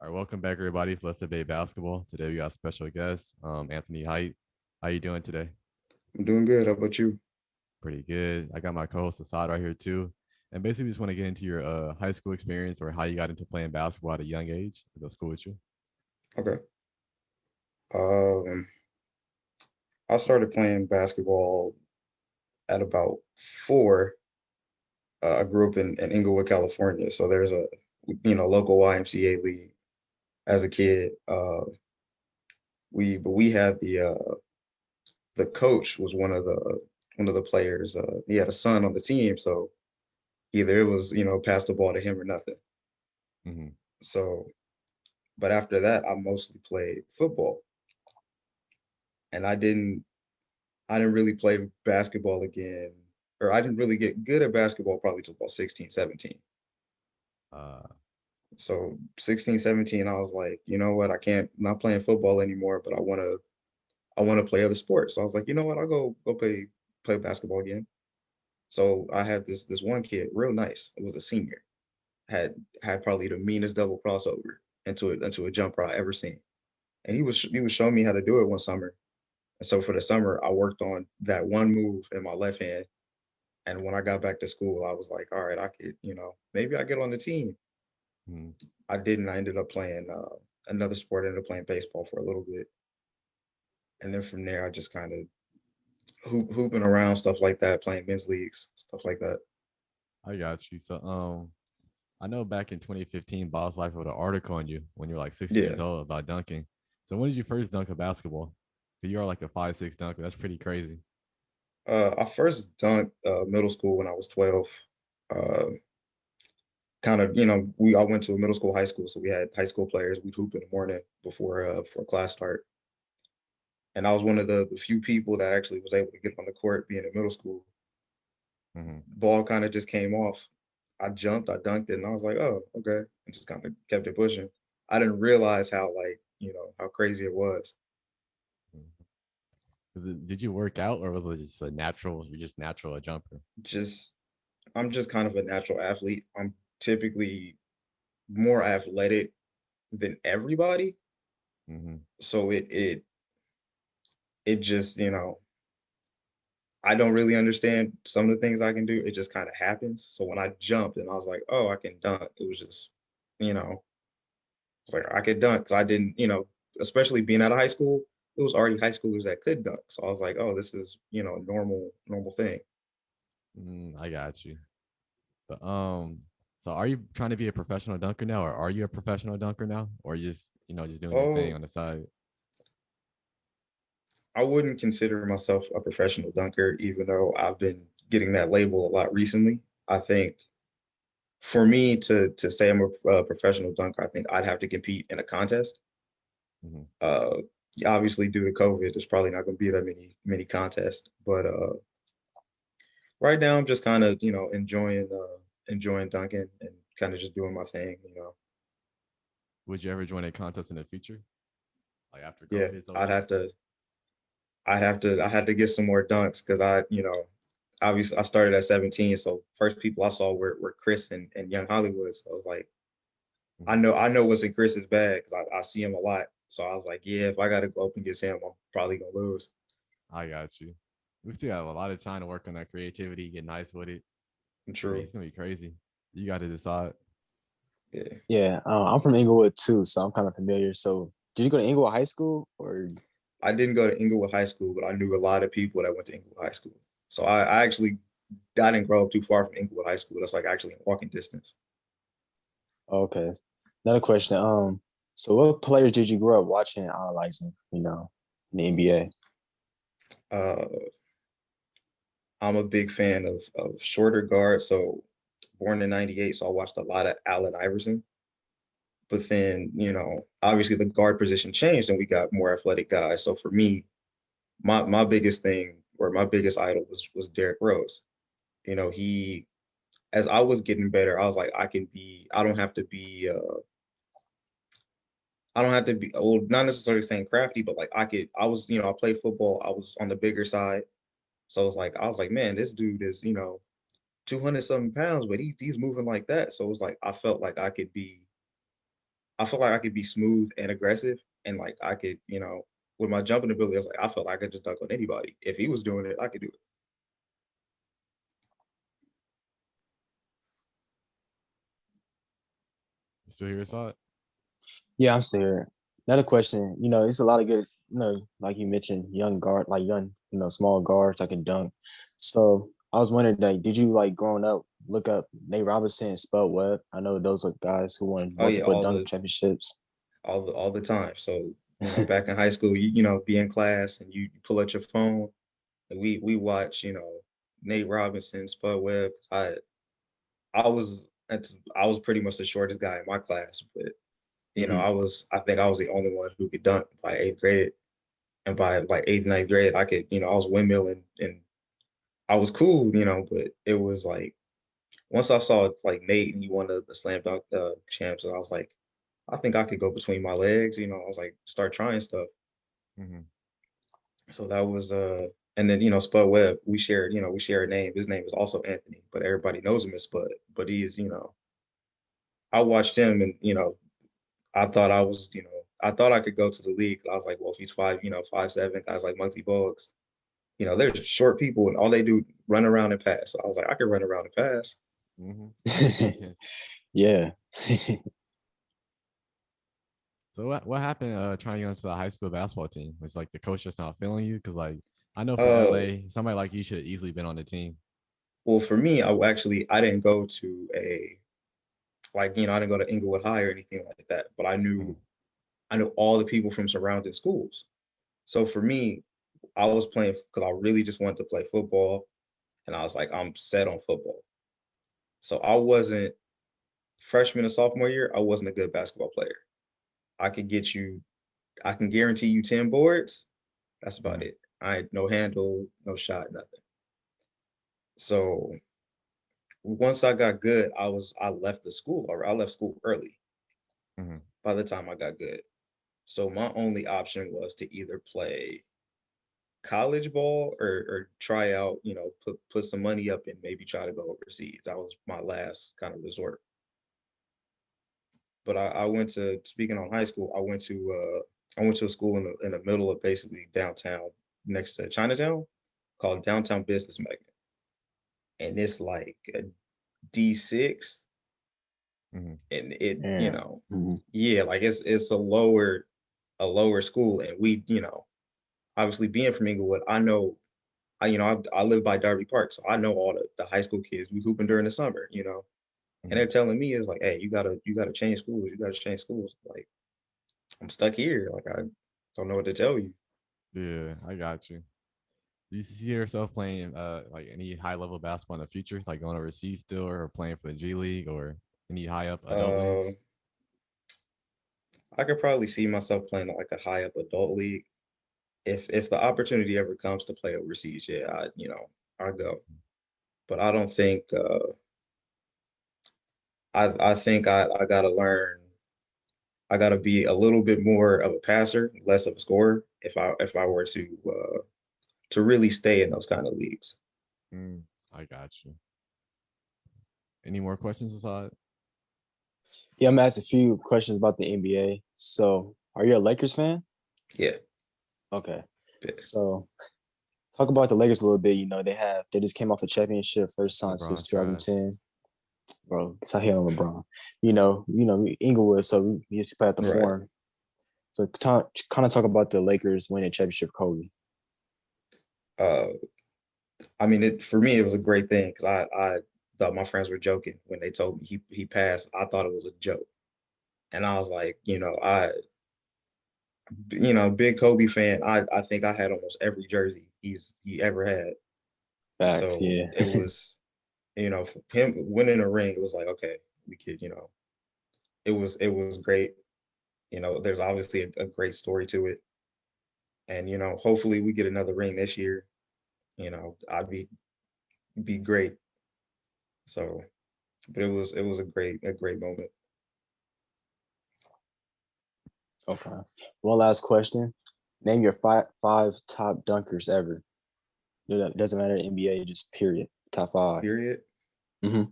All right, welcome back, everybody. So let's debate basketball. Today we got a special guest, Anthony Height. How you doing today? I'm doing good. How about you? Pretty good. I got my co-host Assad right here too. And basically, we just want to get into your high school experience or how you got into playing basketball at a young age. If that's cool with you. Okay. Um, I started playing basketball at about 4. I grew up in Inglewood, California, so there's a local YMCA league as a kid. We had the coach was one of the players. He had a son on the team, so either it was pass the ball to him or nothing. Mm-hmm. So, but after that, I mostly played football, and I didn't really play basketball again, or I didn't really get good at basketball probably till about 16, 17. Uh, So 16, 17, I was like, you know what, I'm not playing football anymore, but I want to play other sports. So I was like, you know what, I'll go play basketball again. So I had this one kid, real nice. It was a senior, had probably the meanest double crossover into a jumper I ever seen. And he was showing me how to do it one summer. And so for the summer, I worked on that one move in my left hand. And when I got back to school, I was like, all right, I could, maybe I get on the team. mm, I didn't. I ended up playing another sport. I ended up playing baseball for a little bit, and then from there, I just kind of hooping around stuff like that, playing men's leagues, stuff like that. I got you. So, I know back in 2015, Boss Life wrote an article on you when you were like 16 Yeah. years old about dunking. So, when did you first dunk a basketball? 'Cause you are like a 5'6" dunker. That's pretty crazy. I first dunked middle school when I was 12. Uh, Kind of, I went to a middle school, high school, so we had high school players. We'd hoop in the morning before class start, and I was one of the few people that actually was able to get on the court, being in middle school. Mm-hmm. Ball kind of just came off. I jumped, I dunked it, and I was like, oh, okay, and just kind of kept it pushing. I didn't realize how how crazy it was. Did you work out or was it just a natural? You're just natural a jumper. Just I'm just kind of a natural athlete. I'm typically more athletic than everybody, Mm-hmm. so it just I don't really understand some of the things I can do. It just kind of happens. So when I jumped and I was like, oh, I can dunk, it was just you know it's like I could dunk because I didn't, especially being out of high school, it was already high schoolers that could dunk. So I was like, oh, this is, a normal thing. I got you. But so are you trying to be a professional dunker now, or are you a professional dunker now, or you just just doing your thing Oh, on the side? I wouldn't consider myself a professional dunker, even though I've been getting that label a lot recently. I think for me to say I'm a professional dunker, I think I'd have to compete in a contest. Mm-hmm. Uh, Obviously, due to COVID, there's probably not going to be that many contests. But right now, I'm just kind of enjoying dunking and kind of just doing my thing. Would you ever join a contest in the future, like after Yeah, COVID is I'd over? have to I had to get some more dunks because obviously I started at 17, so first people I saw were Chris and Young Hollywood. So I was like, Mm-hmm. I know what's in Chris's bag because I see him a lot. So I was like, yeah, if I got to go up and get Sam, I'm probably gonna lose. I got you. We still have a lot of time to work on that creativity, get nice with it. I mean, True. it's gonna be crazy. You got to decide. Yeah. Yeah, I'm from Inglewood too, so I'm kind of familiar. So, did you go to Inglewood High School or? I didn't go to Inglewood High School, but I knew a lot of people that went to Inglewood High School. So I actually I didn't grow up too far from Inglewood High School. That's like actually in walking distance. Okay, another question. So what players did you grow up watching and idolizing? In the NBA. Uh, I'm a big fan of shorter guards. So born in '98, so I watched a lot of Allen Iverson. But then, obviously the guard position changed and we got more athletic guys. So for me, my biggest thing or my biggest idol was Derrick Rose. He as I was getting better, I was like, I don't have to be well, not necessarily saying crafty, but like I was, I played football, I was on the bigger side. So it's like I was like, man, this dude is, 200 something pounds, but he's moving like that. So it was like I felt like I could be I feel like I could be smooth and aggressive, and like I could, with my jumping ability, I was like, I felt like I could just dunk on anybody. If he was doing it, I could do it. You still here, Saad? Yeah, I'm still here. Another question, it's a lot of good, like you mentioned, young, small guards that can dunk. So I was wondering, like, did you like growing up look up Nate Robinson and Spud Webb? I know those are guys who won Oh yeah, multiple dunk championships. all the time. So back in high school, be in class and you pull out your phone and we watch, Nate Robinson, Spud Webb. I was pretty much the shortest guy in my class, but Mhm. I think I was the only one who could dunk by eighth grade. And by like eighth, ninth grade, I could, I was windmilling and I was cool, but it was like once I saw like Nate and he won the slam dunk champs, and I was like, I think I could go between my legs, I was like, start trying stuff. Mm-hmm. So that was and then Spud Webb, we share a name. His name is also Anthony, but everybody knows him as Spud. But he is, I watched him and I thought I was, I thought I could go to the league. I was like, well, if he's 5'7", guys like Muggsy Bogues, there's short people and all they do run around and pass. So I was like, I could run around and pass. Mm-hmm. Yeah. So what happened trying to get into the high school basketball team? Was like the coach just not feeling you? Because like I know for Oh, LA, somebody like you should have easily been on the team. well, for me, I didn't go to I didn't go to Inglewood High or anything like that, but Mm-hmm. I knew all the people from surrounding schools. So for me, I was playing because I really just wanted to play football, and I was like, I'm set on football. So I wasn't freshman and sophomore year. I wasn't a good basketball player. I could get you, I can guarantee you 10 boards. That's about Mm-hmm. it. I had no handle, no shot, nothing. So once I got good, I left the school or I left school early Mm-hmm. by the time I got good. So my only option was to either play college ball or try out, put some money up and maybe try to go overseas. That was my last kind of resort. But I went to speaking on high school, I went to a school in the middle of basically downtown next to Chinatown called Downtown Business Magnet. And it's like a D6 Mm-hmm. and it, Yeah. Mhm. yeah, like it's a lower school. And we, obviously being from Inglewood, I know I live by Darby Park, so I know all the high school kids. We hooping during the summer, and Mm-hmm. they're telling me it's like, hey, you gotta change schools. You gotta change schools. Like I'm stuck here. Like I don't know what to tell you. Yeah, I got you. Do you see yourself playing like any high level basketball in the future, like going overseas still, or playing for the G League or any high up adult Uh, leagues? I could probably see myself playing like a high up adult league if the opportunity ever comes to play overseas. Yeah, I go. But I don't think I think I gotta learn. I gotta be a little bit more of a passer, less of a scorer if I were to really stay in those kind of leagues. Mm, I got you. Any more questions aside? Yeah, I'm gonna ask a few questions about the NBA. So, are you a Lakers fan? Yeah. Okay. Yeah. So, talk about the Lakers a little bit. They just came off a championship first time since LeBron's trash. 2010. Bro, it's out here on LeBron. Inglewood, so we used to play at the Right. Forum. So kind of talk about the Lakers winning a championship for Kobe. Uh, I mean, for me, it was a great thing because I thought my friends were joking when they told me he passed. I thought it was a joke, and I was like, big Kobe fan. I think I had almost every jersey he ever had. Facts, So yeah. it was, for him winning a ring, it was like, okay, we could, it was great. There's obviously a great story to it, and hopefully we get another ring this year. I'd be great. So, but it was a great moment. Okay. One last question. Name your five top dunkers ever. Doesn't matter NBA, just period. Top five. Period. Mm-hmm.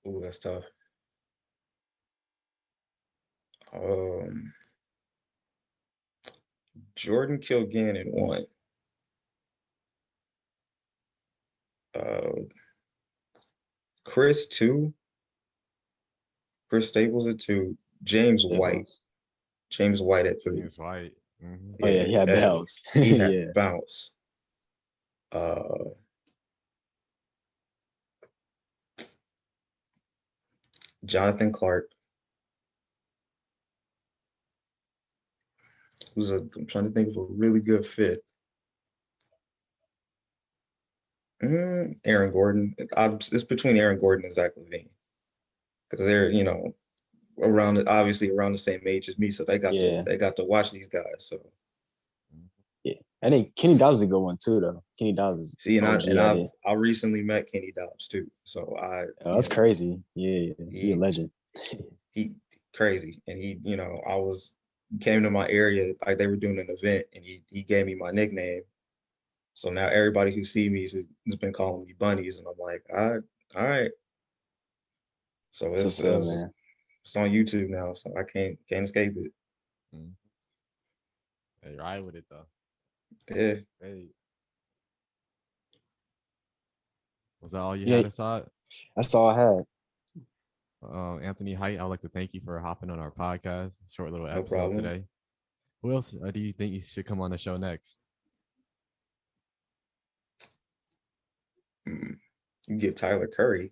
Ooh, that's tough. Um, Jordan Kilgannon 1. Uh, Chris 2. Chris Staples at 2. James White. Staples. James White at 3. James White. Mhm. Oh yeah, he had hey, bounce. he had Yeah. bounce. Uh, Jonathan Clark, I'm trying to think of a really good fit. Aaron Gordon. It's between Aaron Gordon and Zach LaVine because they're obviously around the same age as me, so Yeah. they got to watch these guys. So Yeah. I think Kenny Dobbs is a good one too, though. Kenny Dobbs is see, OG at it. I recently met Kenny Dobbs too. So Oh, that's crazy. Yeah, he a he legend. he crazy, and came to my area like they were doing an event, and he gave me my nickname. So now everybody who see me has been calling me Bunnies, and I'm like, all right. So So sad, man. it's on YouTube now, so I can't escape it. Mhm. Hey, ride with it though. Yeah, Hey, was that all you Yeah, had, Assad? that's all I had. Anthony Height, I'd like to thank you for hopping on our podcast. Short little no episode problem. today. Who else do you think you should come on the show next? You can get Tyler Curry.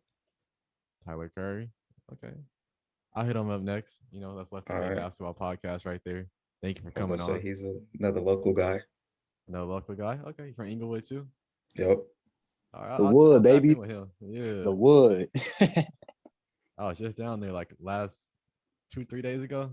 Tyler Curry. Okay. I'll hit him up next. That's Less Than All Great right. Basketball podcast right there. Thank you for I was about coming to say on. he's another local guy. No local guy. Okay, from Inglewood too. Yep. All right, The I'll wood, tap baby. in with him. Yeah, The wood. I was just down there like last 2-3 days ago.